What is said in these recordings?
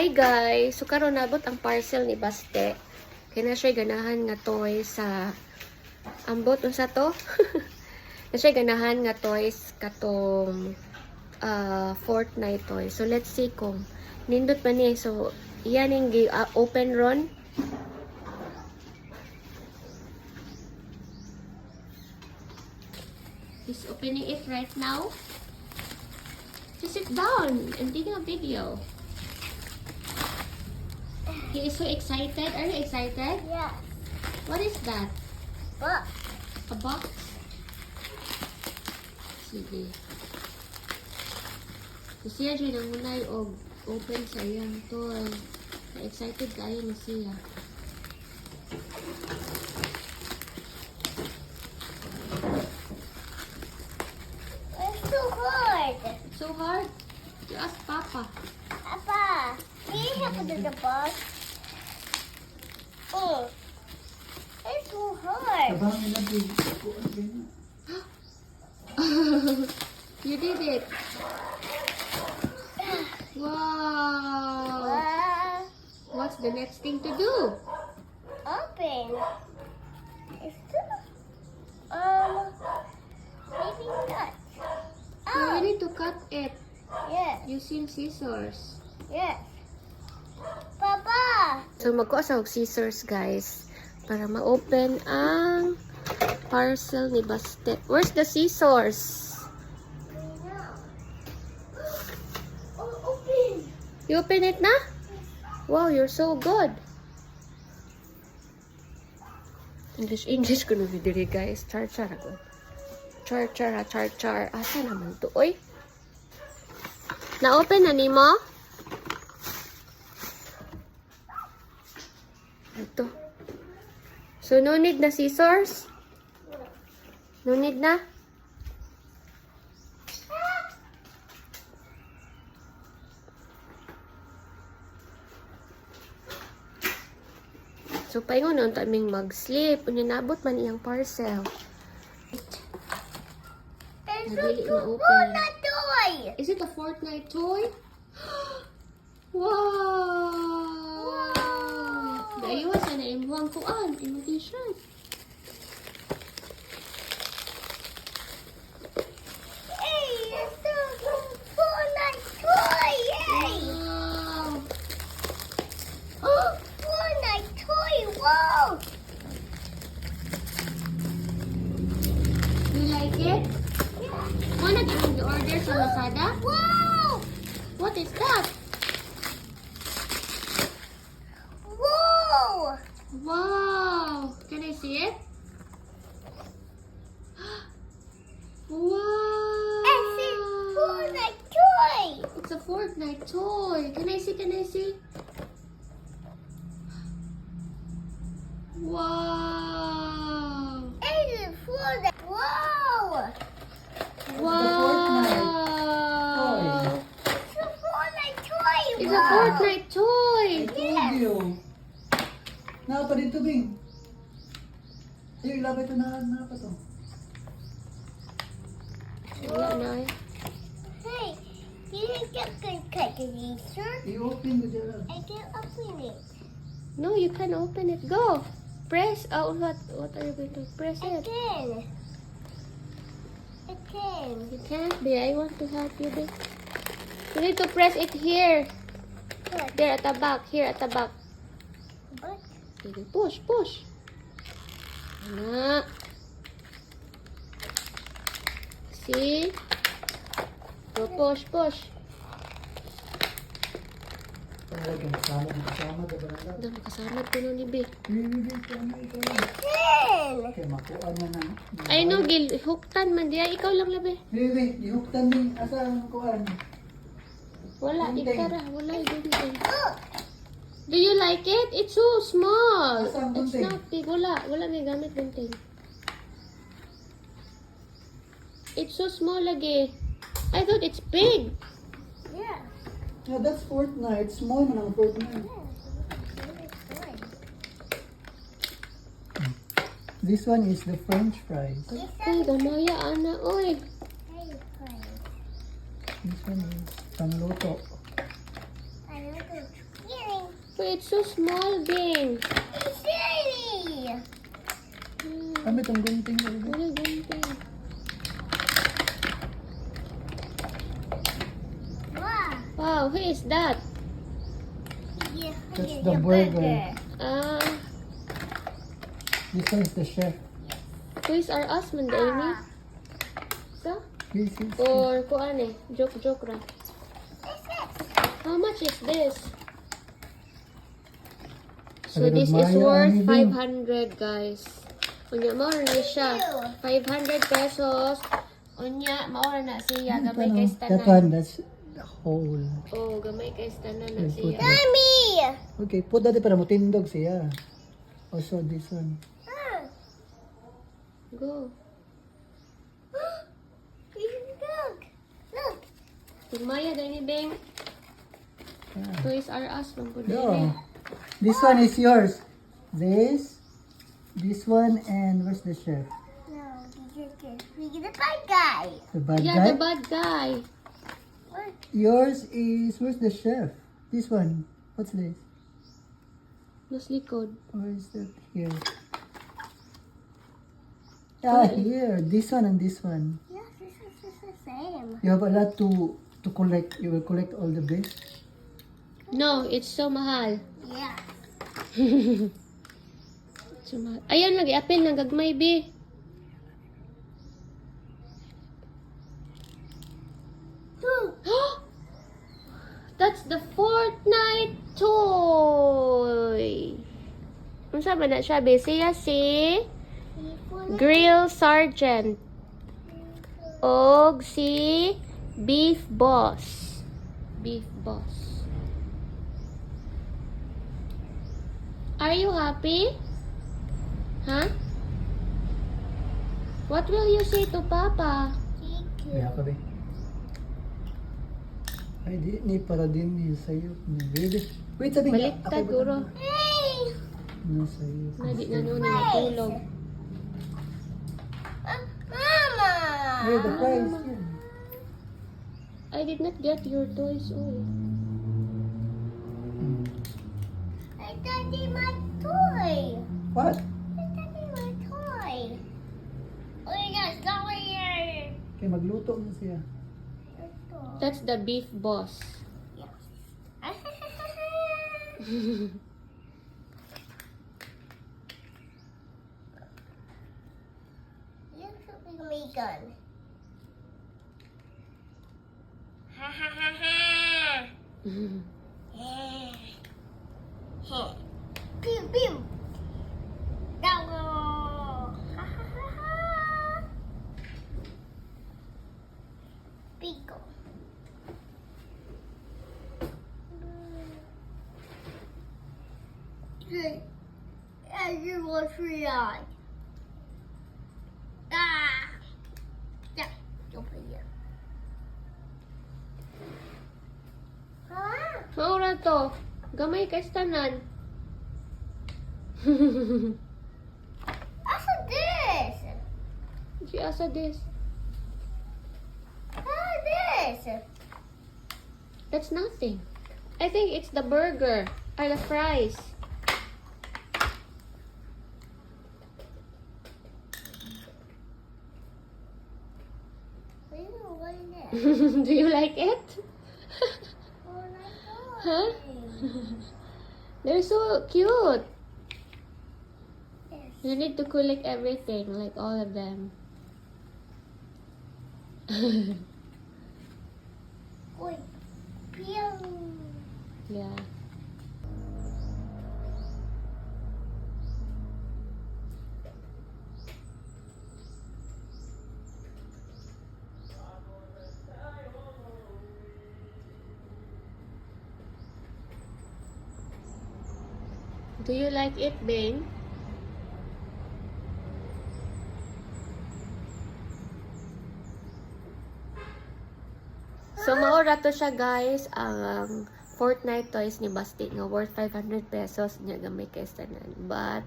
Hi guys! So karon nabot ang parcel ni Baste. Kaya na siya ganahan nga toy sa ambot unsa to? Na siya ganahan nga toys katong Fortnite toy. So let's see kung nindot man ni. So iyan yung open ron. He's opening it right now. Just sit down and take a video. He is so excited. Are you excited? Yes. What is that? Book. A box? Sige. Siya dyan ang unay og open sa iyang toy. Na-excited kayo na siya. It's too hard. It's so hard. You ask Papa. Papa, can you help me do the box? Oh, it's too hard. You did it. Wow. What's the next thing to do? Open. It's too, maybe not. So we need to cut it Yes, using scissors. yes. Papa. So magkuha sa og scissors guys para ma-open ang parcel ni Baste. Where's the scissors? Oh, open. You open it na? Wow, you're so good. English ko na video guys. Char ako. Char. Asa naman to? Oy. Na-open na ni mo? Ito. So, no need na scissors? No need na? So, paingon nun taming mag-sleep. Uninabot man iyang parcel. It's Nadili a na open. Fortnite toy. Is it a Fortnite toy? Wow! Dayuwa sa na imuhang kuan. Imong t-shirt. Hey, it's a Fortnite toy. Yay! Wow! Oh, Fortnite toy. Whoa! You like it? Yeah. Wanna give the order sa Lazada? Whoa! What is that? Whoa! Wow! Can I see it? Wow! It's a Fortnite toy. It's a Fortnite toy. Can I see? Wow! It's a Fortnite. Whoa! Wow! It's a Fortnite toy. It's a Fortnite toy. Told you. Napa dito, Bing. Ay, ilapit ito na pa to. Wala na eh. Hey, you didn't get good cut, did you, sir? I-open mo dyan. I can open it. No, you can open it. Go. Press. Oh, what are you going to press I it? can. I can. You can't be. I want to help you. Be. You need to press it here. Good. There at the back. Here at the back. But Sige, push. Na. See? Go push. Kasama, diba? Dami kasama ko nun ni Be. can. Okay, makuha niya na. Ay no, Gil. Huktan man diya. Ikaw lang labi. Bibi, ihuktan din. Asa ang kuhaan? Wala. Gunting. Ikara. Wala. Gunting. Oh, Do you like it? It's so small. Asan It's gunting? not big. Wala may gamit gunting. It's so small lagi. I thought it's big. yeah. Yeah, that's Fortnite. Small man ang Fortnite. This one is the French fries. Ay, gamaya ana. Oy. Hey, fine. This one is pangluto. I don't know. Wait, it's so small, Bing. Silly. Kami itong gunting. Wala gunting. Wow. Wow, who is that? Yeah, That's yeah, the yeah, burger. Ah, This one is the chef. Toys R Us man dahil ni. Sa? This is Or kuan eh, joke ra. How much is this? So Sabi this ng is Maya, worth ano din? 500, guys. Unya mao na siya. 500 pesos. Unya mao na siya gamay kay That tanan. one, that's the whole. Oh, gamay kay tanan na I'll put siya. it. Mommy. Okay, put that para mo tindog siya. Also this one. Go. Look. Look. Tigmaya dahil ni Beng. Yeah. Toys R Us man po No. dahil. This one is yours. This one, and where's the chef? No, we get the bad guy. The bad Yeah, guy? the bad guy. What? Yours is, where's the chef? This one. What's this? Mas likod. Or is that here? Ah, here. This one and this one. Yes, this is the same. You have a lot to collect. You will collect all the best. No, it's so mahal. Yeah. So mahal. Ayan, nag-i-appeal ng gagmay, B. That's the Fortnite toy. Unsa ba na siya, B? Siya si Grill Sergeant. Og si Beef Boss. Beef Boss. Are you happy? Huh? What will you say to Papa? Kaya ka ba? Ay, di para din yun sa'yo. Baby. Wait, sabi nga. Baliktad, guro. Hey. No, sa'yo. Nadi na nun natulog. Mama. Hey, the price. Yan. I did not get your toys, oy. I thought they my toy. What? I thought they my toy. Oh my gosh, sorry. Kaya magluto na siya. That's the Beef Boss. You're something me gun. Ha ha ha ha. Pew pew. Down. Ha ha ha ha. Pico. Good. As you watch me on. Ah. Yeah. Over here. Huh? Maura to. Gamay kay tanan. Also this. Si asa this. Ah, this. That's nothing. I think it's the burger or the fries. What do you want this? Do you like it? Oh my god. Huh? They're so cute. Yes. You need to collect everything, like all of them. Oi. Pew. Yeah. Do you like it, Bing? So, maura to siya, guys, ang Fortnite toys ni Basti nga worth 500 pesos niya gamay kay tanan. But,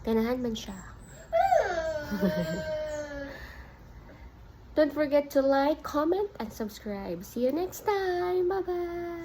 ganahan man siya. Don't forget to like, comment, and subscribe. See you next time. Bye-bye!